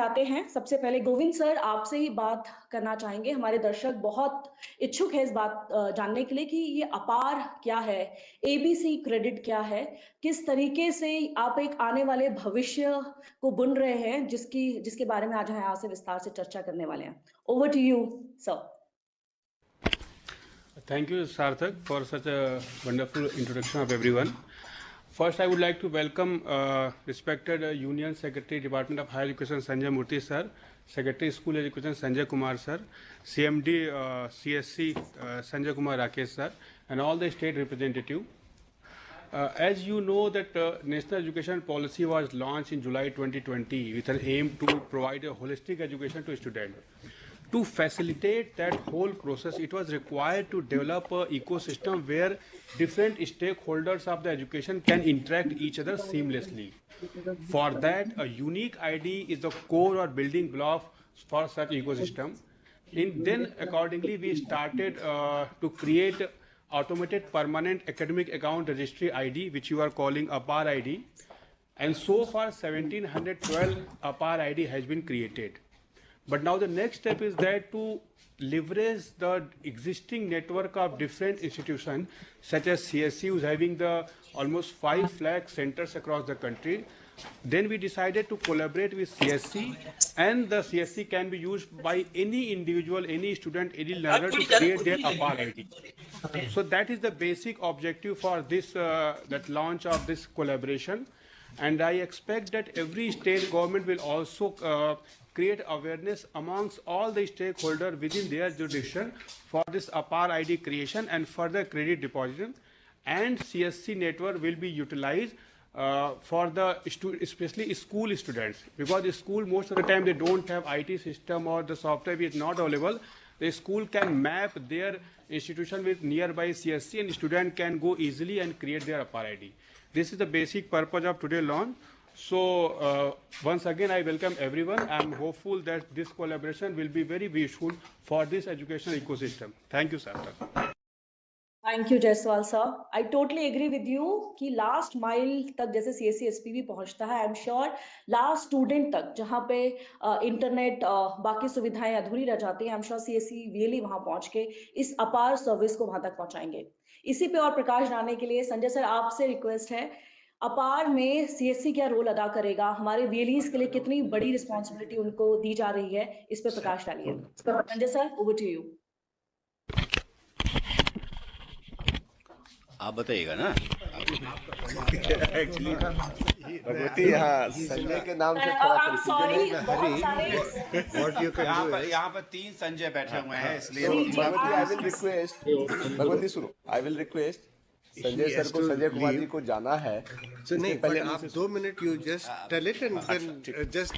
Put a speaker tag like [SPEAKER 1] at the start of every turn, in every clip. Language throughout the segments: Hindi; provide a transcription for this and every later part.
[SPEAKER 1] आते हैं, सबसे पहले गोविंद सर आपसे ही बात करना चाहेंगे। हमारे दर्शक बहुत इच्छुक हैं इस बात जानने के लिए कि ये अपार क्या है? एबीसी क्रेडिट क्या है? किस तरीके से आप एक आने वाले भविष्य को बुन रहे हैं, जिसके बारे में आज हम यहाँ से विस्तार से चर्चा करने वाले हैं। Over to you sir.
[SPEAKER 2] Thank you, Sarthak, for such a wonderful introduction of everyone. First, I would like to welcome respected Union Secretary, Department of Higher Education, Sanjay Murthy sir, Secretary School Education, Sanjay Kumar sir, CMD CSC, Sanjay Kumar Rakesh sir, and all the state representative. As you know that National Education Policy was launched in July 2020 with an aim to provide a holistic education to students. To facilitate that whole process, it was required to develop an ecosystem where different stakeholders of the education can interact each other seamlessly. For that, a unique ID is the core or building block for such ecosystem. Then accordingly, we started to create automated permanent academic account registry ID, which you are calling APAR ID. And so far, 1712 APAR ID has been created. But now the next step is that to leverage the existing network of different institutions, such as CSC, who's having the almost 5 lakh centers across the country. Then we decided to collaborate with CSC, and the CSC can be used by any individual, any student, any learner to create their APAR ID. So that is the basic objective for this that launch of this collaboration. And I expect that every state government will also create awareness amongst all the stakeholders within their jurisdiction for this APAR ID creation and further credit deposition. And CSC network will be utilized for the especially school students, because the school most of the time they don't have IT system or the software is not available. The school can map their institution with nearby CSC and student can go easily and create their APAR ID. This is the basic purpose of today's launch. So once again, I welcome everyone. I am hopeful that this collaboration will be very useful for this educational ecosystem. Thank you, sir.
[SPEAKER 1] Thank you Jaiswal sir. I totally agree with you कि लास्ट माइल तक जैसे सीएससी एसपीवी पहुंचता है, I am sure last student तक जहां पे इंटरनेट बाकी सुविधाएं अधूरी रह जाती हैं, आई एम श्योर सीएससी रियली वहां पहुंच के इस अपार सर्विस को वहां तक पहुंचाएंगे। इसी पे और प्रकाश डालने के लिए संजय सर आपसे रिक्वेस्ट है, अपार में सीएससी क्या रोल अदा करेगा, हमारे वीएलईज के लिए कितनी बड़ी रिस्पॉन्सिबिलिटी उनको दी जा रही है, इस पे प्रकाश डालिए। Sanjay sir, over to you.
[SPEAKER 3] आप बताइएगा ना।
[SPEAKER 4] एक्चुअली भगवती यहाँ संजय के नाम से थोड़ा कंफ्यूजन है।
[SPEAKER 3] यहाँ पर 3 संजय बैठे हुए हैं, इसलिए
[SPEAKER 4] Bhagwati I will request, Bhagwati सुनो, I will request Sanjay sir को, संजय कुमार जी को जाना है।
[SPEAKER 5] So नहीं, पहले आप 2 minute you just tell it and then just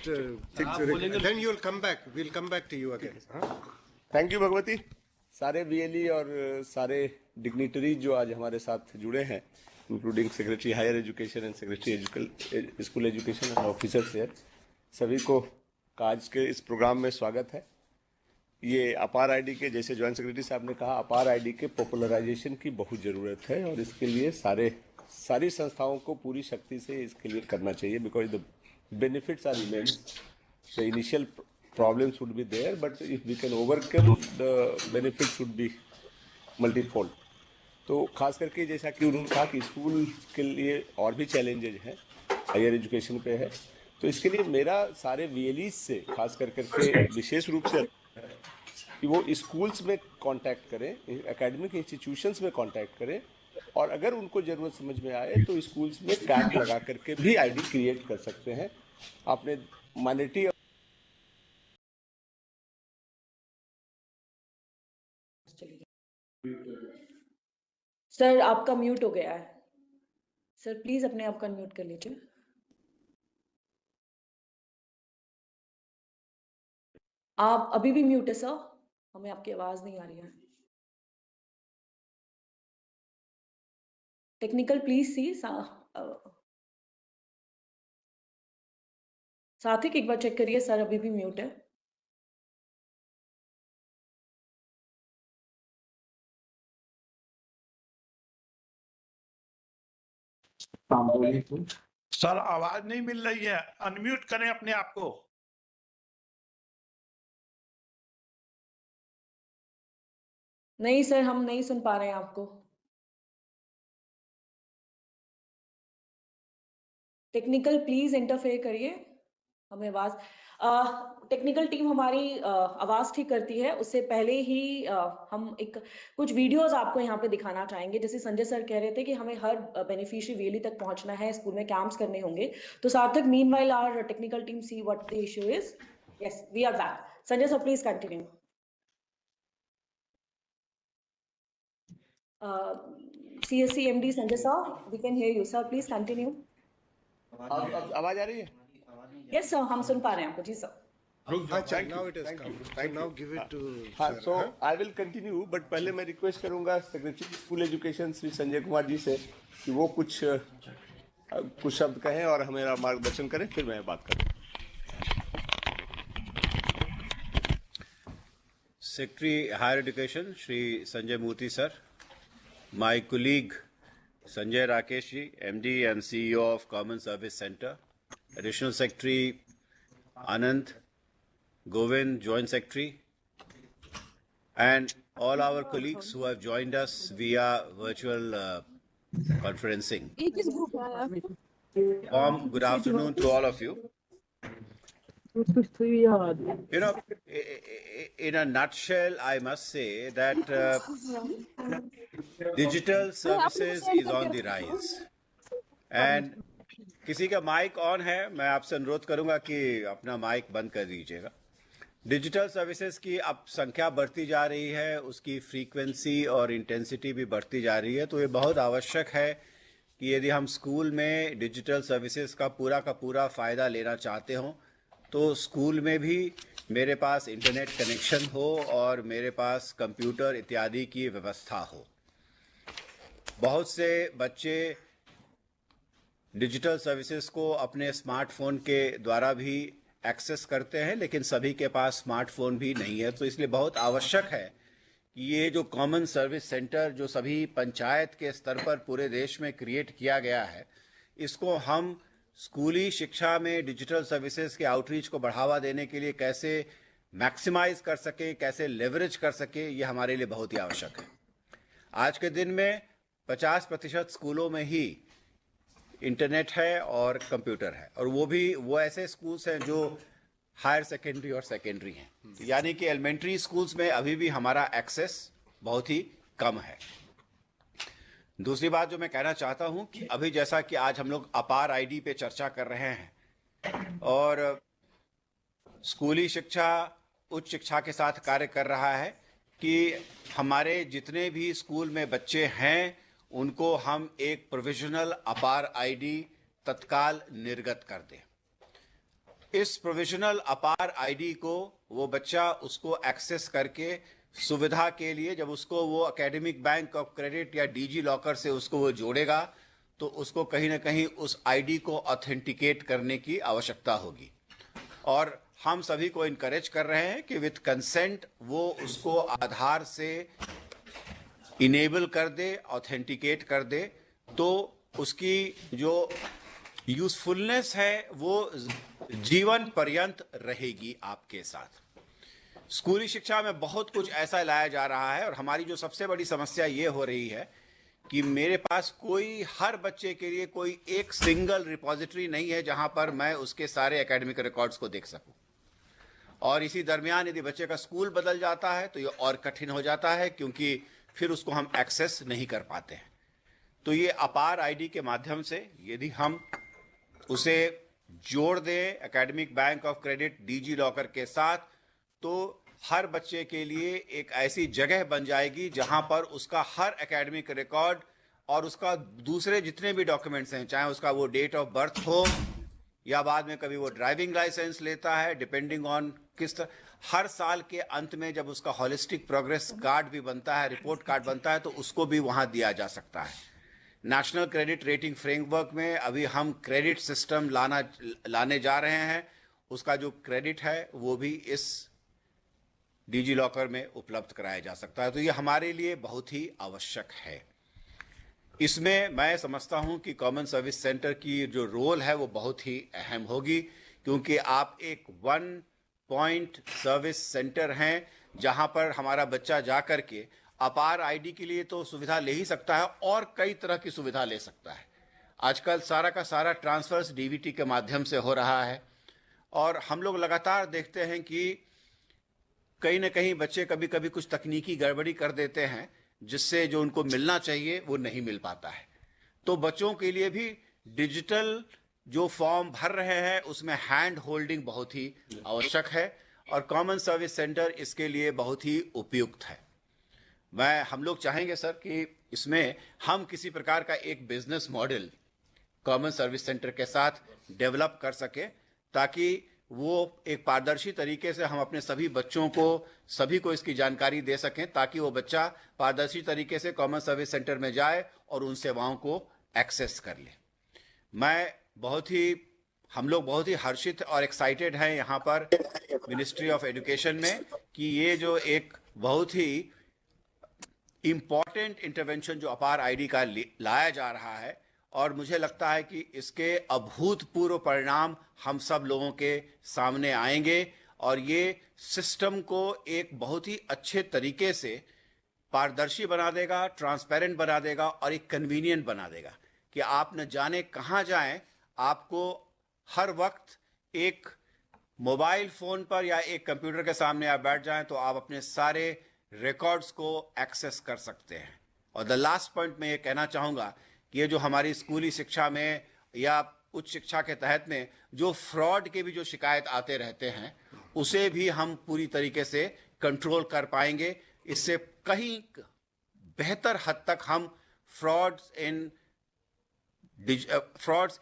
[SPEAKER 5] then you will come back. We'll come back to you again.
[SPEAKER 4] Thank you Bhagwati. सारे वीएलई और सारे डिग्निटरी जो आज हमारे साथ जुड़े हैं, including secretary higher education and secretary school education and officers here, सभी को आज के इस प्रोग्राम में स्वागत है। ये अपार आईडी के, जैसे ज्वाइंट सेक्रेटरी साहब ने कहा, अपार आईडी के पॉपुलराइजेशन की बहुत ज़रूरत है और इसके लिए सारी संस्थाओं को पूरी शक्ति से इसके लिए करना चाहिए, because the benefits are immense. The initial problems would be there, but if we can overcome, the benefits should be multifold. तो खास करके जैसा कि उन्होंने कहा कि स्कूल के लिए और भी चैलेंजेज हैं, हायर एजुकेशन पे है, तो इसके लिए मेरा सारे वीएलईज से खास करके विशेष रूप से कि वो स्कूल्स में कांटेक्ट करें, एकेडमिक इंस्टीट्यूशंस में कांटेक्ट करें, और अगर उनको ज़रूरत समझ में आए तो स्कूल्स में टैग लगा करके भी आईडी क्रिएट कर सकते हैं। आपने माइनॉरिटी
[SPEAKER 1] सर आपका म्यूट हो गया है, सर प्लीज अपने आप को अनम्यूट कर लीजिए। आप अभी भी म्यूट है सर, हमें आपकी आवाज नहीं आ रही है। टेक्निकल प्लीज सी साथिक एक बार चेक करिए, सर अभी भी म्यूट है।
[SPEAKER 6] सर आवाज नहीं मिल रही है, अनम्यूट करें अपने आप को।
[SPEAKER 1] नहीं सर, हम नहीं सुन पा रहे हैं आपको। टेक्निकल प्लीज इंटरफेयर करिए, हमें टेक्निकल टीम हमारी आवाज ठीक करती है। उससे पहले ही हम एक कुछ वीडियोस आपको यहाँ पे दिखाना चाहेंगे। जैसे संजय सर कह रहे थे कि हमें हर बेनिफिशियरी वीएलई तक पहुंचना है, स्कूल में कैंप्स करने होंगे। तो Sarthak, meanwhile our technical team see what the issue is. Yes, we are back. Sanjay sir please continue. CSC MD Sanjay sir, we can hear you sir, please continue.
[SPEAKER 4] अब आवाज आ रही है?
[SPEAKER 1] Yes sir, हम सुन पा रहे हैं आपको जी sir.
[SPEAKER 5] Acha, now it has come. So now give it to
[SPEAKER 4] हाँ,
[SPEAKER 5] sir,
[SPEAKER 4] so
[SPEAKER 5] huh?
[SPEAKER 4] I will continue, but पहले मैं रिक्वेस्ट करूंगा secretary school education Shri Sanjay Kumar ji से कि वो कुछ शब्द कहें और हमें मार्गदर्शन करें, फिर मैं बात करूँ।
[SPEAKER 3] Secretary Higher Education Shri Sanjay Murthy sir, my colleague Sanjay Rakesh ji, MD and CEO of Common Service Center, Additional Secretary Anand, Govind, Joint Secretary, and all our colleagues who have joined us via virtual conferencing. Warm good afternoon to all of you. You know, in a nutshell, I must say that digital services is on the rise. And किसी का माइक ऑन है, मैं आपसे अनुरोध करूंगा कि अपना माइक बंद कर दीजिएगा। डिजिटल सर्विसेज की अब संख्या बढ़ती जा रही है, उसकी फ्रीक्वेंसी और इंटेंसिटी भी बढ़ती जा रही है। तो ये बहुत आवश्यक है कि यदि हम स्कूल में डिजिटल सर्विसेज का पूरा फ़ायदा लेना चाहते हों तो स्कूल में भी मेरे पास इंटरनेट कनेक्शन हो और मेरे पास कंप्यूटर इत्यादि की व्यवस्था हो। बहुत से बच्चे डिजिटल सर्विसेज को अपने स्मार्टफोन के द्वारा भी एक्सेस करते हैं, लेकिन सभी के पास स्मार्टफोन भी नहीं है। तो इसलिए बहुत आवश्यक है कि ये जो कॉमन सर्विस सेंटर जो सभी पंचायत के स्तर पर पूरे देश में क्रिएट किया गया है, इसको हम स्कूली शिक्षा में डिजिटल सर्विसेज के आउटरीच को बढ़ावा देने के लिए कैसे मैक्सिमाइज कर सके, कैसे लेवरेज कर सके, ये हमारे लिए बहुत ही आवश्यक है। आज के दिन में 50% स्कूलों में ही इंटरनेट है और कंप्यूटर है, और वो ऐसे स्कूल्स हैं जो हायर सेकेंडरी और सेकेंडरी हैं, यानी कि एलिमेंट्री स्कूल्स में अभी भी हमारा एक्सेस बहुत ही कम है। दूसरी बात जो मैं कहना चाहता हूं कि अभी जैसा कि आज हम लोग अपार आईडी पे चर्चा कर रहे हैं और स्कूली शिक्षा उच्च शिक्षा के साथ कार्य कर रहा है कि हमारे जितने भी स्कूल में बच्चे हैं उनको हम एक प्रोविजनल अपार आईडी तत्काल निर्गत कर दें। इस प्रोविजनल अपार आईडी को वो बच्चा उसको एक्सेस करके सुविधा के लिए जब उसको वो एकेडमिक बैंक ऑफ क्रेडिट या डीजी लॉकर से उसको वो जोड़ेगा तो उसको कहीं ना कहीं उस आईडी को ऑथेंटिकेट करने की आवश्यकता होगी। और हम सभी को इनकरेज कर रहे हैं कि विथ कंसेंट वो उसको आधार से इनेबल कर दे, ऑथेंटिकेट कर दे, तो उसकी जो यूजफुलनेस है वो जीवन पर्यंत रहेगी आपके साथ। स्कूली शिक्षा में बहुत कुछ ऐसा लाया जा रहा है और हमारी जो सबसे बड़ी समस्या ये हो रही है कि मेरे पास हर बच्चे के लिए कोई एक सिंगल रिपॉजिटरी नहीं है जहां पर मैं उसके सारे एकेडमिक रिकॉर्ड्स को देख सकूं। और इसी दरमियान यदि बच्चे का स्कूल बदल जाता है तो ये और कठिन हो जाता है, क्योंकि फिर उसको हम एक्सेस नहीं कर पाते हैं। तो ये अपार आईडी के माध्यम से यदि हम उसे जोड़ दें academic bank of credit DG locker के साथ, तो हर बच्चे के लिए एक ऐसी जगह बन जाएगी जहां पर उसका हर एकेडमिक रिकॉर्ड और उसका दूसरे जितने भी डॉक्यूमेंट्स हैं, चाहे उसका वो डेट ऑफ बर्थ हो या बाद में कभी वो ड्राइविंग लाइसेंस लेता है, डिपेंडिंग ऑन किस तरह, हर साल के अंत में जब उसका हॉलिस्टिक प्रोग्रेस कार्ड भी बनता है, रिपोर्ट कार्ड बनता है, तो उसको भी वहां दिया जा सकता है। नेशनल क्रेडिट रेटिंग फ्रेमवर्क में अभी हम क्रेडिट सिस्टम लाने जा रहे हैं। उसका जो क्रेडिट है वो भी इस डिजी लॉकर में उपलब्ध कराया जा सकता है। तो ये हमारे लिए बहुत ही आवश्यक है। इसमें मैं समझता हूं कि कॉमन सर्विस सेंटर की जो रोल है वो बहुत ही अहम होगी, क्योंकि आप एक वन पॉइंट सर्विस सेंटर हैं जहां पर हमारा बच्चा जा कर के अपार आईडी के लिए तो सुविधा ले ही सकता है और कई तरह की सुविधा ले सकता है। आजकल सारा का सारा ट्रांसफर्स डीबीटी के माध्यम से हो रहा है और हम लोग लगातार देखते हैं कि कहीं ना कहीं बच्चे कभी कभी कुछ तकनीकी गड़बड़ी कर देते हैं जिससे जो उनको मिलना चाहिए वो नहीं मिल पाता है। तो बच्चों के लिए भी डिजिटल जो फॉर्म भर रहे हैं उसमें हैंड होल्डिंग बहुत ही आवश्यक है और कॉमन सर्विस सेंटर इसके लिए बहुत ही उपयुक्त है। हम लोग चाहेंगे सर कि इसमें हम किसी प्रकार का एक business model common service centre के साथ डेवलप कर सके ताकि वो एक पारदर्शी तरीके से हम अपने सभी को इसकी जानकारी दे सकें ताकि वो बच्चा पारदर्शी तरीके से कॉमन सर्विस सेंटर में जाए और उन सेवाओं को एक्सेस कर ले। हम लोग बहुत ही हर्षित और एक्साइटेड हैं यहाँ पर मिनिस्ट्री ऑफ एजुकेशन में कि ये जो एक बहुत ही इम्पॉर्टेंट इंटरवेंशन जो अपार आईडी का लाया जा रहा है और मुझे लगता है कि इसके अभूतपूर्व परिणाम हम सब लोगों के सामने आएंगे और ये सिस्टम को एक बहुत ही अच्छे तरीके से पारदर्शी बना देगा, ट्रांसपेरेंट बना देगा और एक कन्वीनियंट बना देगा कि आप न जाने कहाँ जाएं, आपको हर वक्त एक मोबाइल फोन पर या एक कंप्यूटर के सामने आप बैठ जाएं तो आप अपने सारे रिकॉर्ड्स को एक्सेस कर सकते हैं। और द लास्ट पॉइंट मैं ये कहना चाहूँगा कि ये जो हमारी स्कूली शिक्षा में या उच्च शिक्षा के तहत में जो फ्रॉड के भी जो शिकायत आते रहते हैं उसे भी हम पूरी तरीके से कंट्रोल कर पाएंगे। इससे कहीं बेहतर हद तक हम frauds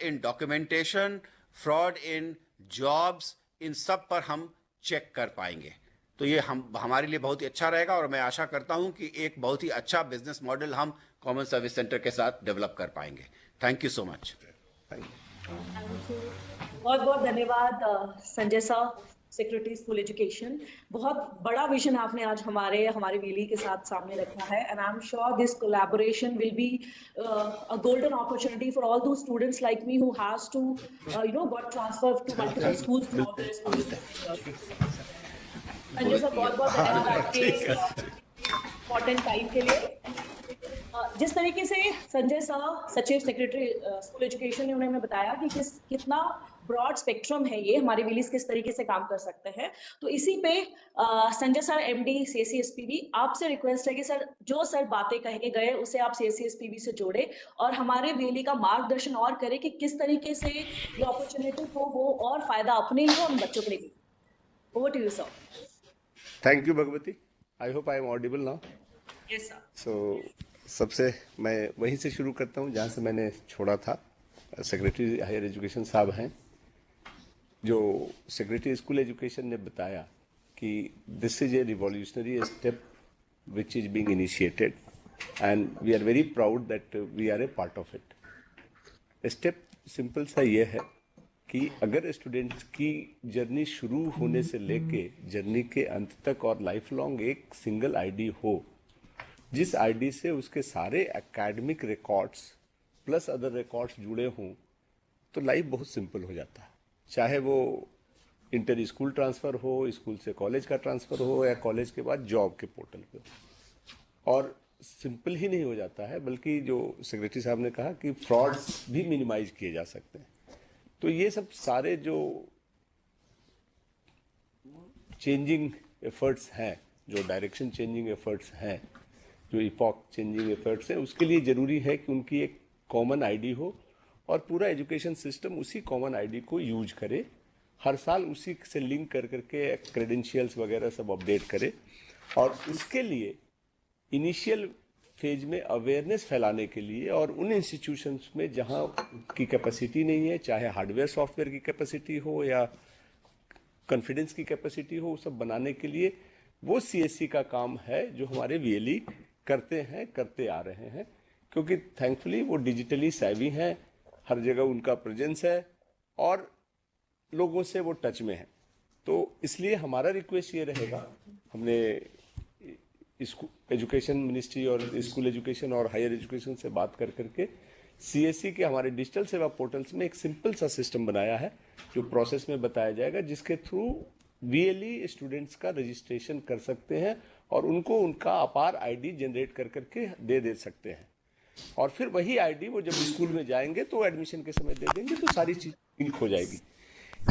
[SPEAKER 3] in documentation, fraud in jobs, इन सब पर हम चेक कर पाएंगे। तो ये हमारे लिए बहुत ही अच्छा रहेगा और मैं आशा करता हूं कि एक बहुत ही अच्छा बिजनेस मॉडल हम कॉमन सर्विस सेंटर के साथ डेवलप कर पाएंगे। Thank you so much.
[SPEAKER 1] बहुत बहुत धन्यवाद Sanjay sir, secretary school education. बहुत बड़ा विजन आपने आज हमारे वीली के साथ सामने रखा है and I am sure this collaboration will be a golden opportunity for all those students like me who has to got transfer to multiple schools through their school. Sanjay sir बहुत बहुत धन्यवाद आपके इम्पोर्टेंट टाइम के लिए। जिस तरीके से संजय सर, सचिव सेक्रेटरी स्कूल एजुकेशन ने उन्होंने बताया कि कितना ब्रॉड स्पेक्ट्रम है ये, हमारे विलीज किस तरीके से काम कर सकते हैं, तो इसी पे संजय सर एमडी सीएससीएसपीबी आपसे रिक्वेस्ट है कि सर जो सर बातें कह के गए उसे आप सीएससीएसपीबी से जोड़े और हमारे विली का मार्गदर्शन और करें कि किस तरीके से ये अपॉर्चुनिटी को वो और फायदा अपने लिए और बच्चों के लिए। Over to you sir.
[SPEAKER 4] Thank you Bhagwati. I hope I am audible now.
[SPEAKER 1] Yes sir.
[SPEAKER 4] So सबसे मैं वहीं से शुरू करता हूँ जहाँ से मैंने छोड़ा था। सेक्रेटरी हायर एजुकेशन साहब हैं, जो सेक्रेटरी स्कूल एजुकेशन ने बताया कि this is a revolutionary step which is being initiated and we are very proud that we are a part of it. Step simple सा ये है कि अगर स्टूडेंट्स की जर्नी शुरू होने से लेके जर्नी के अंत तक और लाइफ लॉन्ग एक सिंगल आईडी हो, जिस आईडी से उसके सारे academic records plus other records जुड़े हों, तो लाइफ बहुत सिंपल हो जाता है। चाहे वो इंटर स्कूल ट्रांसफ़र हो, स्कूल से कॉलेज का ट्रांसफ़र हो या कॉलेज के बाद जॉब के पोर्टल पे हो। और सिंपल ही नहीं हो जाता है बल्कि जो सेक्रेटरी साहब ने कहा कि फ्रॉड्स भी मिनिमाइज किए जा सकते हैं। तो ये सब सारे जो चेंजिंग एफर्ट्स हैं, जो डायरेक्शन चेंजिंग एफर्ट्स हैं, जो इपॉक चेंजिंग एफर्ट्स हैं, उसके लिए ज़रूरी है कि उनकी एक कॉमन आईडी हो और पूरा एजुकेशन सिस्टम उसी कॉमन आईडी को यूज करे, हर साल उसी से लिंक कर करके क्रेडेंशियल्स वगैरह सब अपडेट करे। और उसके लिए इनिशियल फेज में अवेयरनेस फैलाने के लिए और उन इंस्टीट्यूशंस में जहां की कैपेसिटी नहीं है, चाहे हार्डवेयर सॉफ्टवेयर की कैपेसिटी हो या कॉन्फिडेंस की कैपेसिटी हो, सब बनाने के लिए वो सीएससी का काम है जो हमारे वीएलई करते आ रहे हैं, क्योंकि थैंकफुली वो डिजिटली सैवी हैं, हर जगह उनका प्रेजेंस है और लोगों से वो टच में है। तो इसलिए हमारा रिक्वेस्ट ये रहेगा, हमने एजुकेशन मिनिस्ट्री और स्कूल एजुकेशन और हायर एजुकेशन से बात कर करके सीएससी के हमारे डिजिटल सेवा पोर्टल्स में एक सिंपल सा सिस्टम बनाया है जो प्रोसेस में बताया जाएगा, जिसके थ्रू वीएलई स्टूडेंट्स का रजिस्ट्रेशन कर सकते हैं और उनको उनका अपार आईडी जनरेट कर करके दे सकते हैं, और फिर वही आईडी वो जब स्कूल में जाएंगे तो एडमिशन के समय दे देंगे, तो सारी चीज लिंक हो जाएगी।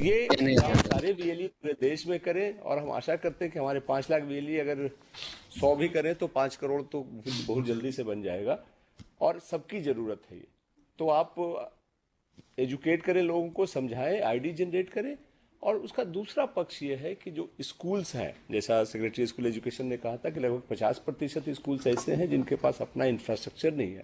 [SPEAKER 4] ये काम सारे वीएलई पूरे देश में करें, और हम आशा करते हैं कि हमारे 5 लाख वीएलई अगर 100 भी करें तो 5 करोड़ तो बहुत जल्दी से बन जाएगा, और सबकी जरूरत है ये। तो आप एजुकेट करें, लोगों को समझाएं, आईडी जनरेट करें। और उसका दूसरा पक्ष ये है कि जो स्कूल्स हैं, जैसा सेक्रेटरी स्कूल एजुकेशन ने कहा था कि लगभग 50% स्कूल्स ऐसे हैं जिनके पास अपना इंफ्रास्ट्रक्चर नहीं है,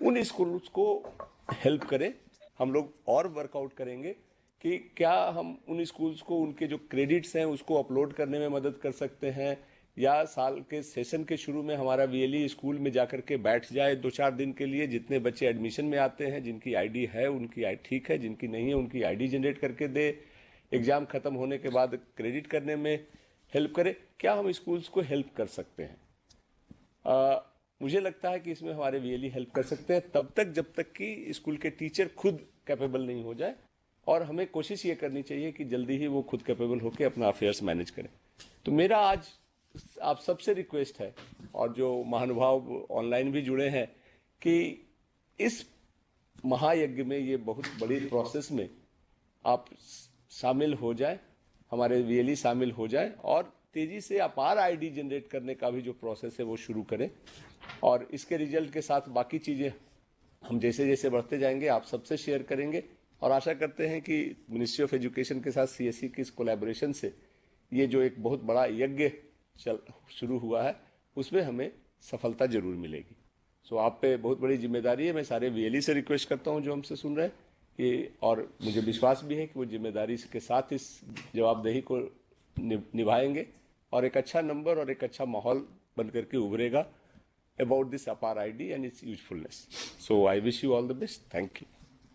[SPEAKER 4] उन स्कूल्स को हेल्प करें। हम लोग और वर्कआउट करेंगे कि क्या हम उन स्कूल्स को उनके जो क्रेडिट्स हैं उसको अपलोड करने में मदद कर सकते हैं, या साल के सेशन के शुरू में हमारा वीएलई स्कूल में जाकर के बैठ जाए 2-4 दिन के लिए, जितने बच्चे एडमिशन में आते हैं जिनकी आईडी है उनकी आईडी ठीक है, जिनकी नहीं है उनकी आईडी जनरेट करके दे, एग्जाम खत्म होने के बाद क्रेडिट करने में हेल्प करे। क्या हम स्कूल्स को हेल्प कर सकते हैं? मुझे लगता है कि इसमें हमारे वीएलई हेल्प कर सकते हैं, तब तक जब तक कि स्कूल के टीचर खुद कैपेबल नहीं हो जाए, और हमें कोशिश ये करनी चाहिए कि जल्दी ही वो खुद कैपेबल होकर अपना अफेयर्स मैनेज करें। तो मेरा आज आप सबसे रिक्वेस्ट है, और जो महानुभाव ऑनलाइन भी जुड़े हैं, कि इस महायज्ञ में, ये बहुत बड़ी प्रोसेस में आप शामिल हो जाए, हमारे वीएलई शामिल हो जाए, और तेजी से अपार आईडी जनरेट करने का भी जो प्रोसेस है वो शुरू करें। और इसके रिजल्ट के साथ बाकी चीज़ें हम जैसे जैसे बढ़ते जाएंगे आप सबसे शेयर करेंगे, और आशा करते हैं कि मिनिस्ट्री ऑफ एजुकेशन के साथ सीएससी की इस कोलैबोरेशन से ये जो एक बहुत बड़ा यज्ञ शुरू हुआ है उसमें हमें सफलता जरूर मिलेगी। सो आप पे बहुत बड़ी जिम्मेदारी है। मैं सारे वीएलई से रिक्वेस्ट करता हूं जो हमसे सुन रहे हैं कि, और मुझे विश्वास भी है कि वो जिम्मेदारी के साथ इस जवाबदेही को निभाएंगे, और एक अच्छा नंबर और एक अच्छा माहौल बन करके उभरेगा अबाउट दिस अपार ID and it's usefulness. So I wish you all the best. Thank you.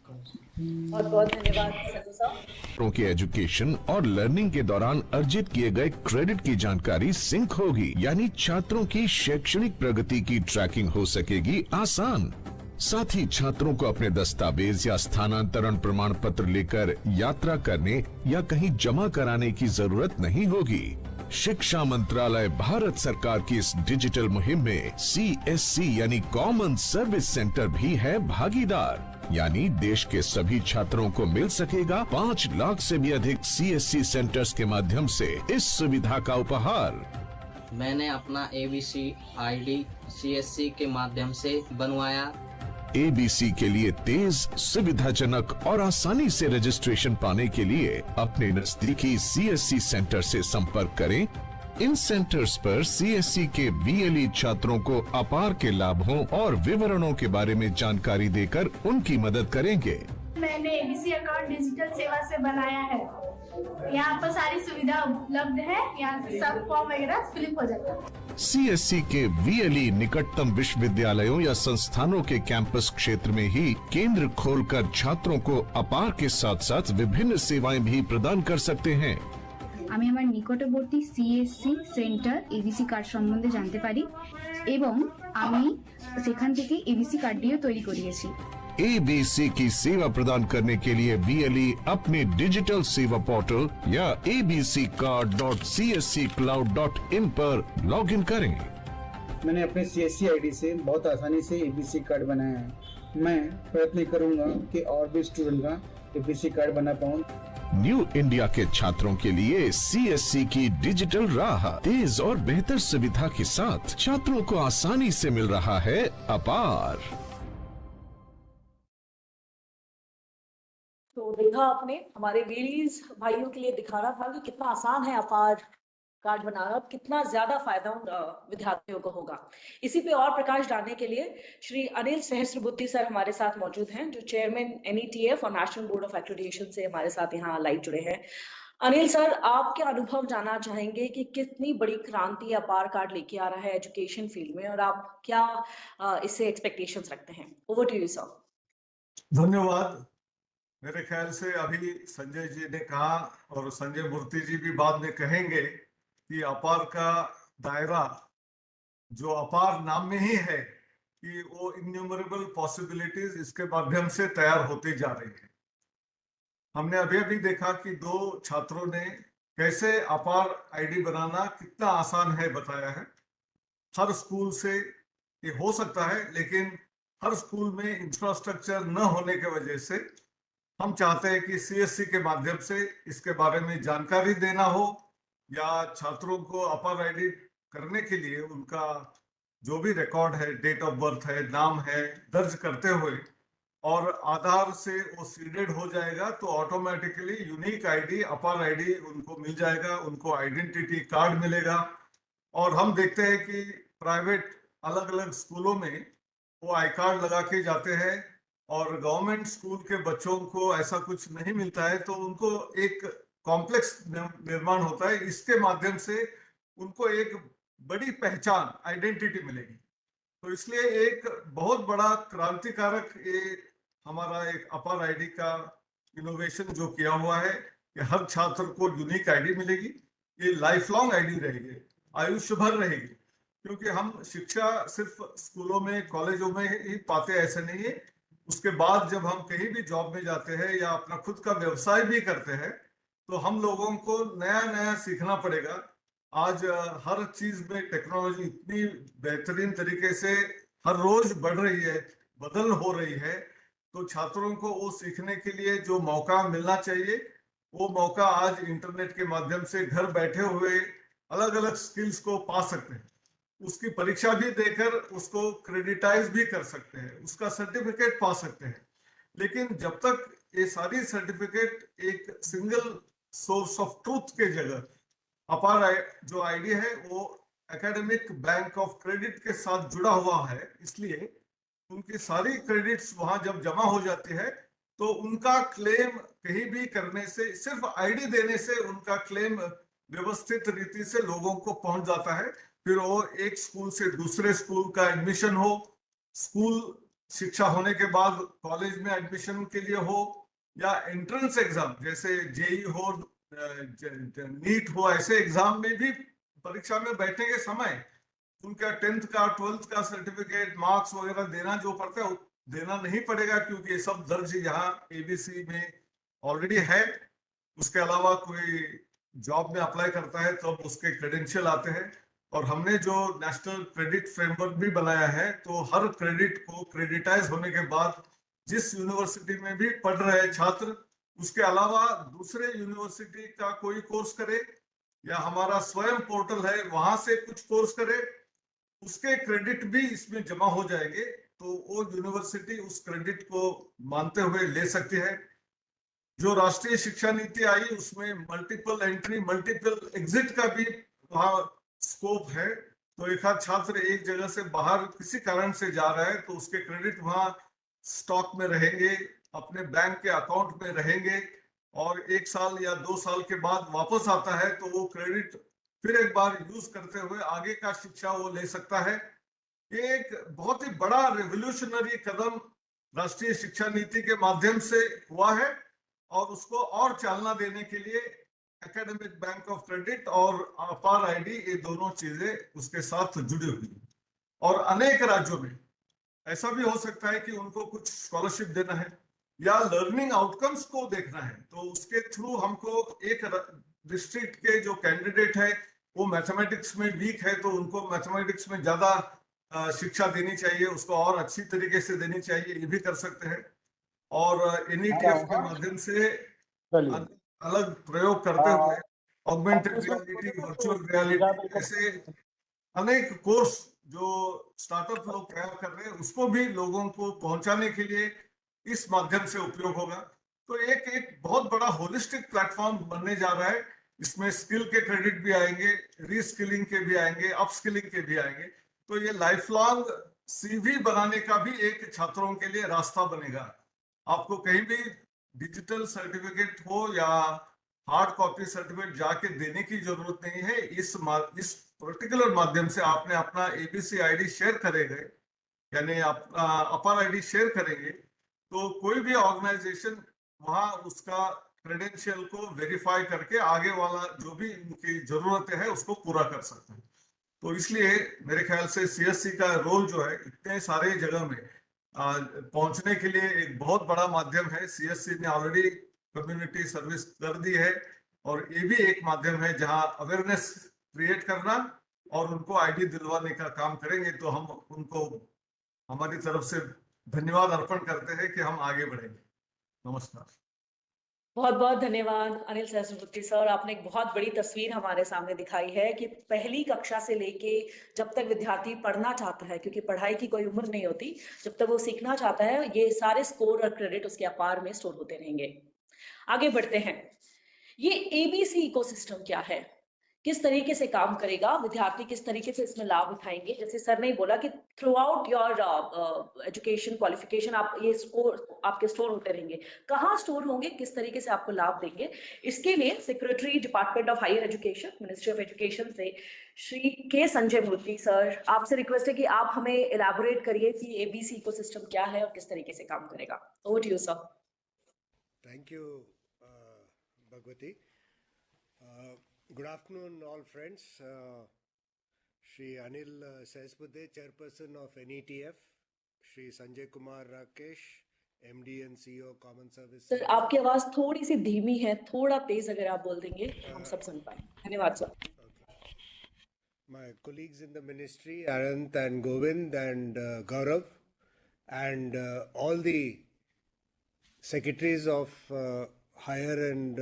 [SPEAKER 1] बहुत बहुत धन्यवाद संजय साहब।
[SPEAKER 6] छात्रों के एजुकेशन और लर्निंग के दौरान अर्जित किए गए क्रेडिट की जानकारी सिंक होगी, यानी छात्रों की शैक्षणिक प्रगति की ट्रैकिंग हो सकेगी आसान। साथ ही छात्रों को अपने दस्तावेज या स्थानांतरण प्रमाण पत्र लेकर यात्रा करने या कहीं जमा कराने की जरूरत नहीं होगी। शिक्षा मंत्रालय भारत सरकार की इस डिजिटल मुहिम में सीएससी यानी कॉमन सर्विस सेंटर भी है भागीदार, यानी देश के सभी छात्रों को मिल सकेगा 5 लाख से भी अधिक सीएससी सेंटर्स के माध्यम से इस सुविधा का उपहार।
[SPEAKER 7] मैंने अपना एबीसी आईडी सीएससी के माध्यम से बनवाया।
[SPEAKER 6] एबीसी के लिए तेज, सुविधाजनक और आसानी से रजिस्ट्रेशन पाने के लिए अपने नजदीकी सीएससी सेंटर से संपर्क करें। इन सेंटर्स पर सीएससी के वीएलई छात्रों को अपार के लाभों और विवरणों के बारे में जानकारी देकर उनकी मदद करेंगे।
[SPEAKER 8] मैंने एबीसी अकाउंट डिजिटल सेवा से बनाया है। यहाँ पर सारी सुविधा उपलब्ध है, यहाँ सब फॉर्म वगैरह फिलअप हो जाता है।
[SPEAKER 6] सीएससी के वीएलई निकटतम विश्वविद्यालयों या संस्थानों के कैंपस क्षेत्र में ही केंद्र खोलकर छात्रों को अपार के साथ साथ विभिन्न सेवाएं भी प्रदान कर सकते हैं।
[SPEAKER 9] আমি আমার নিকটবর্তী সিএসসি সেন্টার এবিসি কার্ড সম্বন্ধে জানতে পারি এবং আমি সেখান থেকে এবিসি কার্ডটিও তৈরি করিয়েছি।
[SPEAKER 6] एबीसी की सेवा प्रदान करने के लिए वीएलई अपने डिजिटल सेवा पोर्टल या abccard.csccloud.in पर लॉगिन करें।
[SPEAKER 10] मैंने अपने सीएससी आईडी से बहुत आसानी से एबीसी कार्ड बनाया है। मैं प्रयत्न करूंगा कि और भी स्टूडेंट का एबीसी कार्ड बना पाऊं।
[SPEAKER 6] न्यू इंडिया के छात्रों के लिए सीएससी की डिजिटल राह तेज और बेहतर सुविधा के साथ छात्रों को आसानी से मिल रहा है अपार।
[SPEAKER 1] तो देखा आपने, हमारे वीएलईज भाइयों के लिए दिखाना था कि कितना आसान है अपार कार्ड बनाना, कितना ज्यादा फायदा विद्यार्थियों को होगा। इसी पे और प्रकाश डालने के लिए श्री अनिल सहस्त्रबुद्धि सर हमारे साथ मौजूद हैं, जो चेयरमैन एनईटीएफ और नेशनल बोर्ड ऑफ एक्रेडिटेशन से हमारे साथ यहाँ लाइव जुड़े हैं। अनिल सर, आपके अनुभव जानना चाहेंगे कि कितनी बड़ी क्रांति अपार कार्ड लेके आ रहा है एजुकेशन फील्ड में, और आप क्या इससे एक्सपेक्टेशंस रखते हैं? Over to you sir.
[SPEAKER 11] धन्यवाद। मेरे ख्याल से अभी संजय जी ने कहा और संजय मूर्ति जी भी बाद में कहेंगे कि अपार का दायरा जो अपार नाम में ही है कि वो इन्यूमरेबल पॉसिबिलिटीज इसके माध्यम से तैयार होती जा रही है। हमने अभी अभी देखा कि 2 छात्रों ने कैसे अपार आईडी बनाना कितना आसान है बताया है। हर स्कूल से ये हो सकता है, लेकिन हर स्कूल में इंफ्रास्ट्रक्चर न होने की वजह से हम चाहते हैं कि सीएससी के माध्यम से इसके बारे में जानकारी देना हो, या छात्रों को अपार आईडी करने के लिए उनका जो भी रिकॉर्ड है, डेट ऑफ बर्थ है, नाम है, दर्ज करते हुए और आधार से वो सीडेड हो जाएगा तो ऑटोमेटिकली यूनिक आईडी, अपार आईडी उनको मिल जाएगा, उनको आइडेंटिटी कार्ड मिलेगा। और हम देखते हैं कि प्राइवेट अलग अलग स्कूलों में वो आई कार्ड लगा के जाते हैं और गवर्नमेंट स्कूल के बच्चों को ऐसा कुछ नहीं मिलता है, तो उनको एक कॉम्प्लेक्स निर्माण होता है। इसके माध्यम से उनको एक बड़ी पहचान, आइडेंटिटी मिलेगी। तो इसलिए एक बहुत बड़ा क्रांतिकारक ये हमारा एक अपार आईडी का इनोवेशन जो किया हुआ है कि हर छात्र को यूनिक आईडी मिलेगी। ये लाइफ लॉन्ग आईडी रहेगी, आयुष्य भर रहेगी, क्योंकि हम शिक्षा सिर्फ स्कूलों में, कॉलेजों में ही पाते ऐसे नहीं है। उसके बाद जब हम कहीं भी जॉब में जाते हैं या अपना खुद का व्यवसाय भी करते हैं तो हम लोगों को नया नया सीखना पड़ेगा। आज हर चीज में टेक्नोलॉजी इतनी बेहतरीन तरीके से हर रोज बढ़ रही है, बदल हो रही है, तो छात्रों को वो सीखने के लिए जो मौका मिलना चाहिए वो मौका आज इंटरनेट के माध्यम से घर बैठे हुए अलग अलग स्किल्स को पा सकते हैं। उसकी परीक्षा भी देकर उसको क्रेडिटाइज भी कर सकते हैं, उसका सर्टिफिकेट पा सकते हैं। लेकिन जब तक ये सारी सर्टिफिकेट एक सिंगल सोर्स ऑफ ट्रूथ के जगह अपार जो आईडी है वो एकेडमिक बैंक ऑफ क्रेडिट के साथ जुड़ा हुआ है, इसलिए उनकी सारी क्रेडिट्स वहां जब जमा हो जाती है तो उनका क्लेम कहीं भी करने से, सिर्फ आईडी देने से उनका क्लेम व्यवस्थित रीति से लोगों को पहुंच जाता है। फिर वो एक स्कूल से दूसरे स्कूल का एडमिशन हो, स्कूल शिक्षा होने के बाद कॉलेज में एडमिशन के लिए हो, या एंट्रेंस एग्जाम जैसे जेई हो, नीट हो, ऐसे एग्जाम में भी परीक्षा में बैठने के समय उनका 10th का 12th का सर्टिफिकेट, मार्क्स वगैरह देना जो पड़ता है देना नहीं पड़ेगा, क्योंकि ये सब दर्ज यहाँ एबीसी में ऑलरेडी है। उसके अलावा कोई जॉब में अप्लाई करता है तो उसके क्रेडेंशियल आते हैं। और हमने जो नेशनल क्रेडिट फ्रेमवर्क भी बनाया है तो हर क्रेडिट को क्रेडिटाइज होने के बाद जिस यूनिवर्सिटी में भी पढ़ रहे छात्र उसके अलावा दूसरे यूनिवर्सिटी का कोई कोर्स करे या हमारा स्वयं पोर्टल है वहां से कुछ कोर्स करे, उसके क्रेडिट भी इसमें जमा हो जाएंगे, तो वो यूनिवर्सिटी उस क्रेडिट को मानते हुए ले सकती है। जो राष्ट्रीय शिक्षा नीति आई उसमें मल्टीपल एंट्री, मल्टीपल एग्जिट का भी वहाँ स्कोप है। तो एक आध छात्र एक जगह से बाहर किसी कारण से जा रहा है तो उसके क्रेडिट वहाँ स्टॉक में रहेंगे, अपने बैंक के अकाउंट में रहेंगे, और 1 साल या 2 साल के बाद वापस आता है तो वो क्रेडिट फिर एक बार यूज करते हुए आगे का शिक्षा वो ले सकता है। ये एक बहुत ही बड़ा रेवोल्यूशनरी कदम राष्ट्रीय शिक्षा नीति के माध्यम से हुआ है और उसको और चालना देने के लिए एकेडमिक बैंक ऑफ क्रेडिट और अपार आईडी ये दोनों चीजें उसके साथ जुड़ी हुई हैं। और अनेक राज्यों में ऐसा भी हो सकता है कि उनको कुछ स्कॉलरशिप देना है या लर्निंग आउटकम्स को देखना है, तो उसके थ्रू हमको एक डिस्ट्रिक्ट के जो कैंडिडेट है वो मैथमेटिक्स में वीक है तो उनको मैथमेटिक्स में ज्यादा शिक्षा देनी चाहिए, उसको और अच्छी तरीके से देनी चाहिए, ये भी कर सकते हैं। और एनईटीएफ के माध्यम से अलग प्रयोग करते हुए ऑगमेंटेड रियलिटी, वर्चुअल रियलिटी ऐसे अनेक कोर्स जो स्टार्टअप लोग तैयार कर रहे हैं उसको भी लोगों को पहुंचाने के लिए इस माध्यम से उपयोग होगा। तो एक बहुत बड़ा होलिस्टिक प्लेटफॉर्म बनने जा रहा है। इसमें स्किल के क्रेडिट भी आएंगे, रीस्किलिंग के भी आएंगे, अपस्किलिंग के भी आएंगे। तो ये लाइफ लॉन्ग सीवी बनाने का भी एक छात्रों के लिए रास्ता बनेगा। आपको कहीं भी डिजिटल सर्टिफिकेट हो या हार्ड कॉपी सर्टिफिकेट जाके देने की जरूरत नहीं है। इस पर्टिकुलर माध्यम से आपने अपना एबीसी आईडी शेयर करेंगे, यानी अपना अपार आईडी शेयर करेंगे, तो कोई भी ऑर्गेनाइजेशन वहां उसका क्रेडेंशियल को वेरीफाई करके आगे वाला जो भी उनकी जरूरत है उसको पूरा कर सकते हैं। तो इसलिए मेरे ख्याल से सीएससी का रोल जो है इतने सारे जगह में पहुंचने के लिए एक बहुत बड़ा माध्यम है। सीएससी ने ऑलरेडी कम्युनिटी सर्विस कर दी है और ये भी एक माध्यम है जहां अवेयरनेस क्रिएट करना और उनको आईडी दिलवाने का काम करेंगे तो हम उनको हमारी तरफ से धन्यवाद अर्पण करते हैं कि हम आगे बढ़ेंगे। नमस्कार।
[SPEAKER 1] बहुत बहुत धन्यवाद अनिल सहस्रबुद्धे सर। आपने एक बहुत बड़ी तस्वीर हमारे सामने दिखाई है कि पहली कक्षा से लेके जब तक विद्यार्थी पढ़ना चाहता है, क्योंकि पढ़ाई की कोई उम्र नहीं होती, जब तक वो सीखना चाहता है ये सारे स्कोर और क्रेडिट उसके अपार में स्टोर होते रहेंगे। आगे बढ़ते हैं। ये एबीसी इकोसिस्टम क्या है, किस तरीके से काम करेगा, विद्यार्थी किस तरीके से इसमें लाभ उठाएंगे? जैसे सर ने बोला कि through out your education qualification आप ये स्कोर आपके स्टोर होते रहेंगे। कहाँ स्टोर होंगे, किस तरीके से आपको लाभ देंगे, इसके लिए secretary department of higher education, ministry of education से श्री के संजय मूर्ति सर, आपसे रिक्वेस्ट है कि आप हमें इलैबोरेट करिए कि एबीसी इकोसिस्टम क्या है और किस तरीके से काम करेगा। Over to you sir.
[SPEAKER 5] Thank you, Bhagwati. Good afternoon, all friends. Shri Anil Sahasbudhe, Chairperson of NETF, Shri Sanjay Kumar Rakesh, MD and CEO Common Service.
[SPEAKER 1] Sir आपकी आवाज थोड़ी सी धीमी है, थोड़ा तेज अगर आप बोल देंगे हम सब सुन पाए। धन्यवाद sir.
[SPEAKER 5] My colleagues in the ministry, Arant and Govind and Gaurav, and all the secretaries of higher and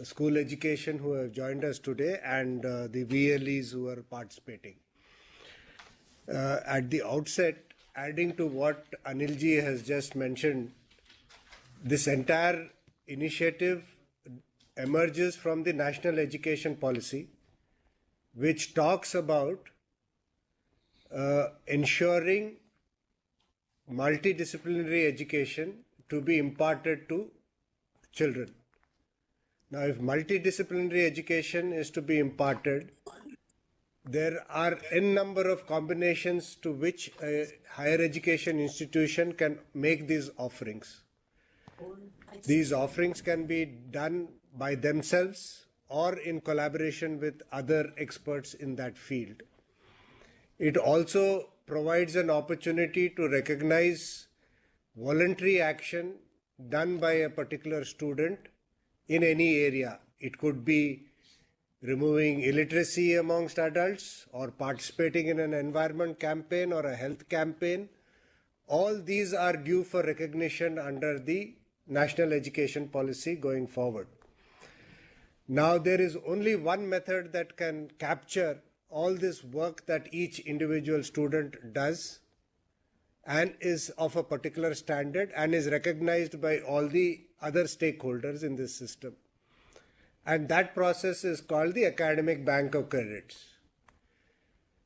[SPEAKER 5] school education who have joined us today, and the VLEs who are participating. At the outset, adding to what Anilji has just mentioned, this entire initiative emerges from the National Education Policy, which talks about ensuring multidisciplinary education to be imparted to children. Now, if multidisciplinary education is to be imparted, there are n number of combinations to which a higher education institution can make these offerings. These offerings can be done by themselves or in collaboration with other experts in that field. It also provides an opportunity to recognize voluntary action done by a particular student in any area. It could be removing illiteracy amongst adults or participating in an environment campaign or a health campaign. All these are due for recognition under the National Education Policy going forward. Now, there is only one method that can capture all this work that each individual student does and is of a particular standard and is recognized by all the other stakeholders in this system. And that process is called the Academic Bank of Credits.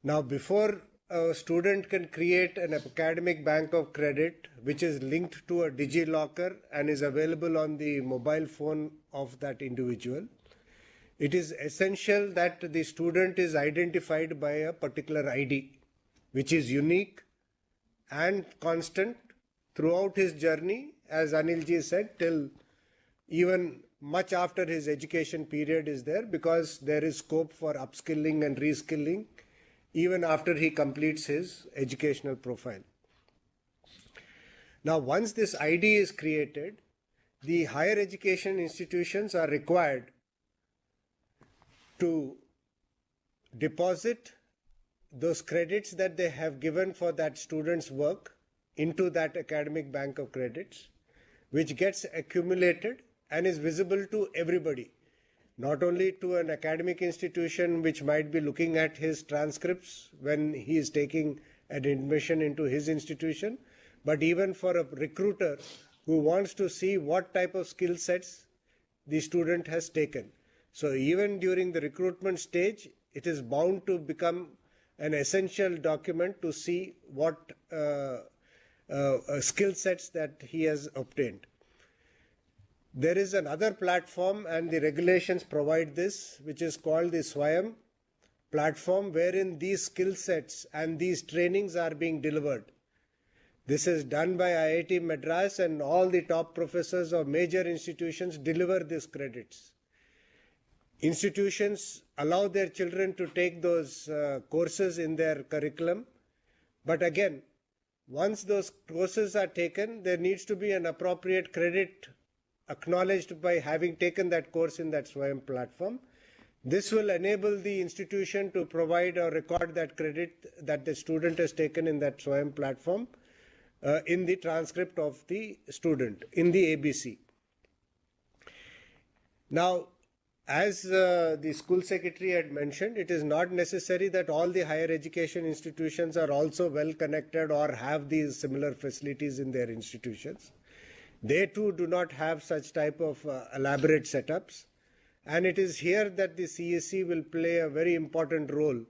[SPEAKER 5] Now, before a student can create an Academic Bank of Credit, which is linked to a DigiLocker and is available on the mobile phone of that individual, it is essential that the student is identified by a particular ID, which is unique and constant throughout his journey, as Anilji said, till even much after his education period is there, because there is scope for upskilling and reskilling even after he completes his educational profile. Now, once this ID is created, the higher education institutions are required to deposit those credits that they have given for that student's work into that Academic Bank of Credits, which gets accumulated and is visible to everybody, not only to an academic institution which might be looking at his transcripts when he is taking an admission into his institution, but even for a recruiter who wants to see what type of skill sets the student has taken. So even during the recruitment stage, it is bound to become an essential document to see what skill sets that he has obtained. There is another platform, and the regulations provide this, which is called the Swayam platform, wherein these skill sets and these trainings are being delivered. This is done by IIT Madras, and all the top professors of major institutions deliver these credits. Institutions allow their children to take those courses in their curriculum, but again, once those courses are taken, there needs to be an appropriate credit acknowledged by having taken that course in that SWAYAM platform. This will enable the institution to provide or record that credit that the student has taken in that SWAYAM platform in the transcript of the student in the ABC. Now, as the school secretary had mentioned, it is not necessary that all the higher education institutions are also well connected or have these similar facilities in their institutions. They too do not have such type of elaborate setups. And it is here that the CSC will play a very important role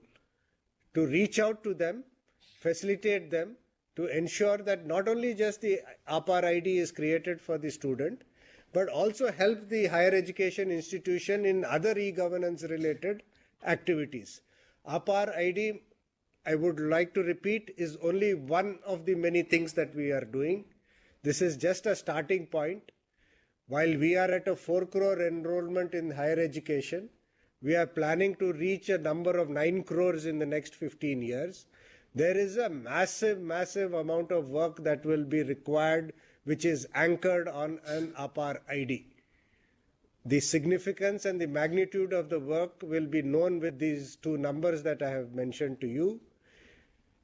[SPEAKER 5] to reach out to them, facilitate them, to ensure that not only just the APAR ID is created for the student, but also help the higher education institution in other e-governance related activities. APAR ID, I would like to repeat, is only one of the many things that we are doing. This is just a starting point. While we are at a 4 crore enrollment in higher education, we are planning to reach a number of 9 crores in the next 15 years. There is a massive amount of work that will be required, which is anchored on an APAR ID. The significance and the magnitude of the work will be known with these two numbers that I have mentioned to you.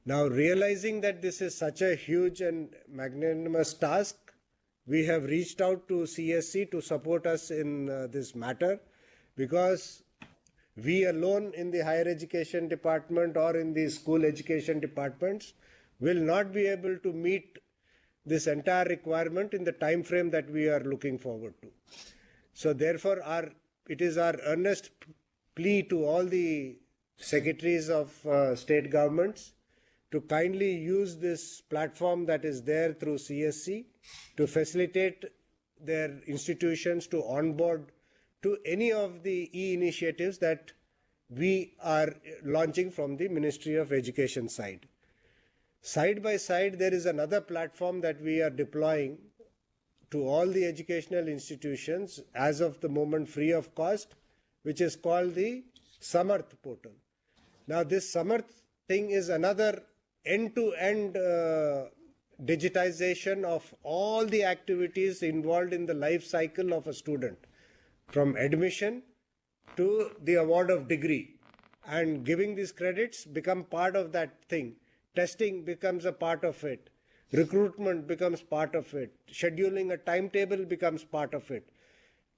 [SPEAKER 5] Now, realizing that this is such a huge and magnanimous task, we have reached out to CSC to support us in this matter, because we alone in the higher education department or in the school education departments will not be able to meet this entire requirement in the time frame that we are looking forward to. So therefore, it is our earnest plea to all the secretaries of state governments to kindly use this platform that is there through CSC to facilitate their institutions to onboard to any of the e-initiatives that we are launching from the Ministry of Education side. Side by side, there is another platform that we are deploying to all the educational institutions as of the moment free of cost, which is called the Samarth portal. Now, this Samarth thing is another end-to-end digitization of all the activities involved in the life cycle of a student, from admission to the award of degree, and giving these credits become part of that thing. Testing becomes a part of it. Recruitment becomes part of it. Scheduling a timetable becomes part of it.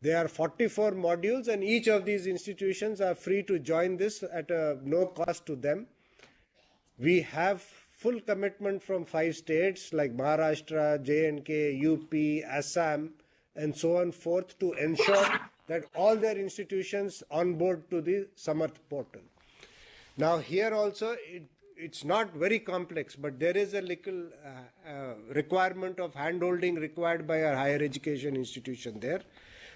[SPEAKER 5] There are 44 modules, and each of these institutions are free to join this at no cost to them. We have full commitment from 5 states like Maharashtra, J&K, UP, Assam, and so on forth to ensure that all their institutions onboard to the Samarth portal. Now here also, it's not very complex, but there is a little requirement of handholding required by our higher education institution there.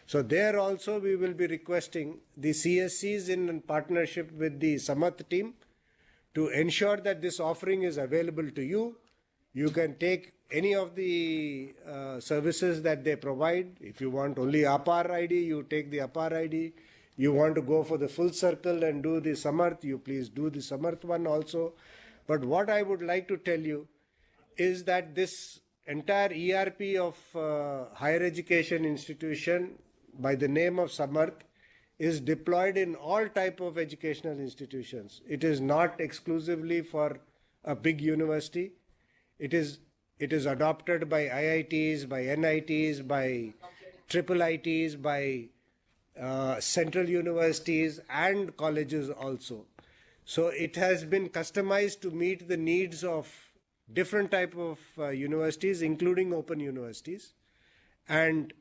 [SPEAKER 5] So there also we will be requesting the CSCs in partnership with the Samarth team to ensure that this offering is available to you. You can take any of the services that they provide. If you want only APAR ID, you take the APAR ID. You want to go for the full circle and do the Samarth, you please do the Samarth one also. But what I would like to tell you is that this entire ERP of higher education institution by the name of Samarth is deployed in all type of educational institutions. It is not exclusively for a big university. It is adopted by IITs, by NITs, by triple ITs, by central universities and colleges also. So it has been customized to meet the needs of different type of universities, including open universities. And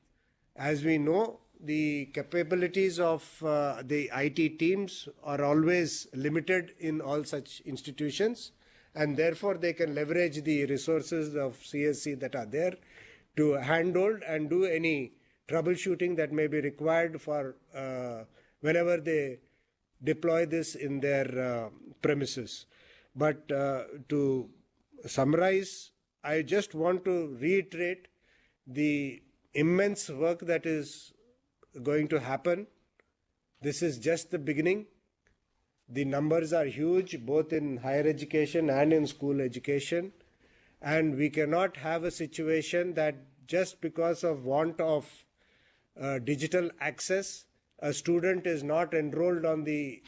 [SPEAKER 5] as we know, the capabilities of the IT teams are always limited in all such institutions, and therefore they can leverage the resources of CSC that are there to handhold and do any troubleshooting that may be required for whenever they deploy this in their premises. But to summarize, I just want to reiterate the immense work that is going to happen. This is just the beginning. The numbers are huge, both in higher education and in school education. And we cannot have a situation that just because of want of digital access. A student is not enrolled on the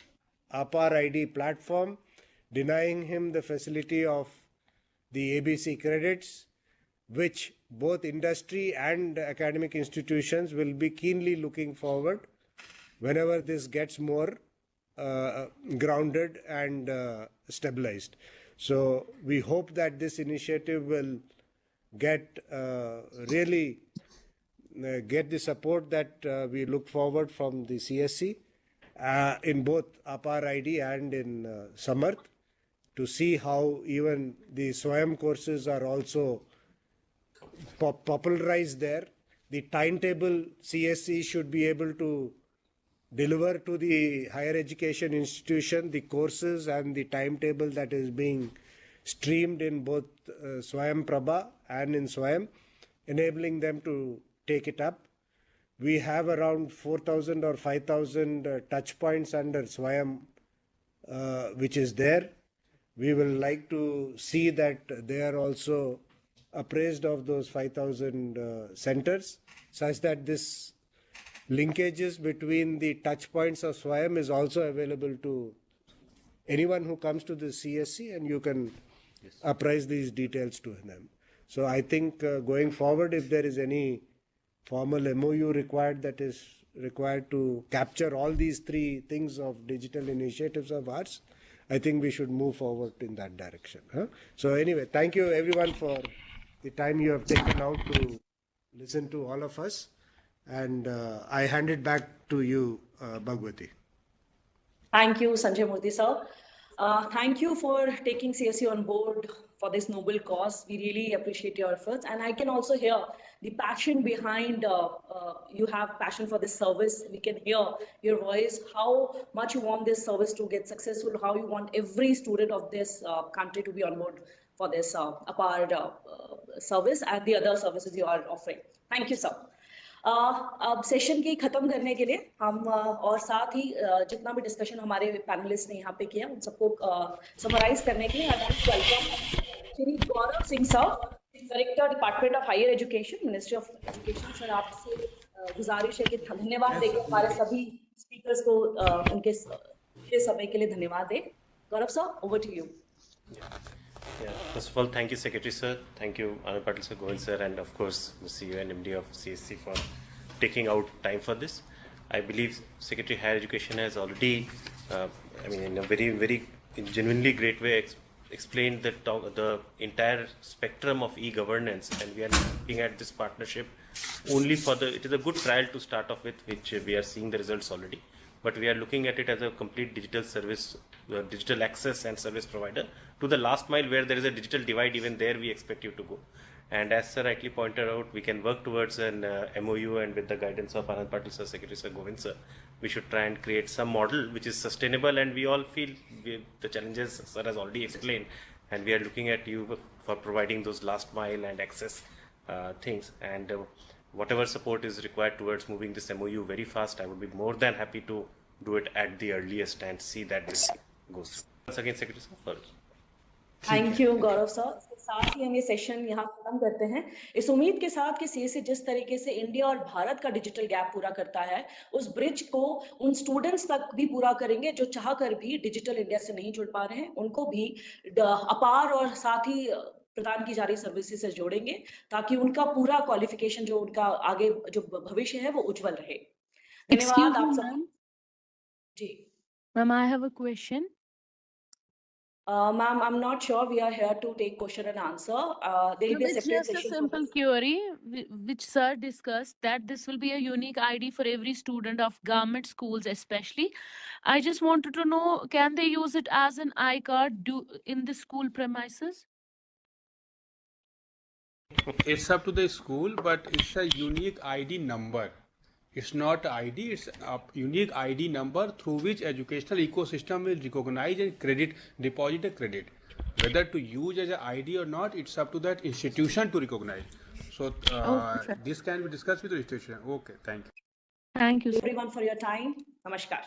[SPEAKER 5] APAR ID platform, denying him the facility of the ABC credits, which both industry and academic institutions will be keenly looking forward whenever this gets more grounded and stabilized. So we hope that this initiative will get really get the support that we look forward from the CSC in both APAR ID and in Samarth, to see how even the SWAYAM courses are also popularized there. The timetable CSC should be able to deliver to the higher education institution the courses and the timetable that is being streamed in both SWAYAM Prabha and in SWAYAM, enabling them to take it up. We have around 4,000 or 5,000 touch points under SWAYAM, which is there. We will like to see that they are also appraised of those 5,000 centers, such that this linkages between the touch points of SWAYAM is also available to anyone who comes to the CSC, and you can apprise these details to them. So I think going forward, if there is any formal MOU required that is required to capture all these three things of digital initiatives of ours, I think we should move forward in that direction. So anyway, thank you everyone for the time you have taken out to listen to all of us. And I hand it back to you, Bhagwati.
[SPEAKER 1] Thank you, Sanjay Murthy sir. Thank you for taking CSC on board for this noble cause. We really appreciate your efforts. And I can also hear the passion behind, you have passion for this service. We can hear your voice, how much you want this service to get successful, how you want every student of this country to be on board for this APAR service and the other services you are offering. Thank you, sir. अब सेशन की खत्म करने के लिए हम और साथ ही जितना भी डिस्कशन हमारे पैनलिस्ट ने यहाँ पे किया उन सबको समराइज करने के लिए I want to welcome Shri Gaurav Singh sir, director department of higher education, ministry of education. Sir आपसे गुजारिश है कि धन्यवाद देकर हमारे सभी स्पीकर्स को उनके समय के लिए धन्यवाद दें। Gaurav sir, over to you.
[SPEAKER 12] First of all, thank you, Secretary Sir. Thank you, Anand Patil Sir, Govind Sir, and of course, the CEO and MD of CSC for taking out time for this. I believe Secretary Higher Education has already, in a very, very genuinely great way explained the entire spectrum of e-governance, and we are looking at this partnership only for it is a good trial to start off with, which we are seeing the results already. But we are looking at it as a complete digital service, digital access and service provider to the last mile where there is a digital divide. Even there we expect you to go. And as Sir rightly pointed out, we can work towards an MOU, and with the guidance of Anand Patil Sir, Secretary Sir, Govind Sir, we should try and create some model which is sustainable. And we all feel the challenges Sir has already explained, and we are looking at you for providing those last mile and access things. And whatever support is required towards moving this MOU very fast, I would be more than happy to do it at the earliest and see that this goes through. Once again, Secretary Sir,
[SPEAKER 1] thank you Gaurav sir. साथ ही हम ये सेशन यहाँ खत्म करते हैं इस उम्मीद के साथ कि सीएससी जिस तरीके से इंडिया और भारत का डिजिटल गैप पूरा करता है, उस ब्रिज को उन स्टूडेंट्स तक भी पूरा करेंगे जो चाहकर भी डिजिटल इंडिया से नहीं जुड़ पा रहे हैं, उनको भी अपार और साथ ही प्रदान की जा रही सर्विसेज से जोड़ेंगे ताकि उनका पूरा क्वालिफिकेशन जो उनका आगे जो भविष्य है वो उज्जवल रहे। धन्यवाद आप सब। जी
[SPEAKER 13] ma'am, I have a question.
[SPEAKER 1] Ma'am, I'm not sure we are here to take question and answer. There will be a separate session.
[SPEAKER 13] It's just a simple query which Sir discussed, that this will be a unique ID for every student of government schools especially. I just wanted to know, can they use it as an iCard in the school premises?
[SPEAKER 2] It's up to the school, but it's a unique ID number. It's not ID, it's a unique ID number through which educational ecosystem will recognize and deposit a credit. Whether to use as an ID or not, it's up to that institution to recognize. So this can be discussed with the institution. Okay, thank you.
[SPEAKER 13] Thank you,
[SPEAKER 1] everyone, for your time. Namaskar.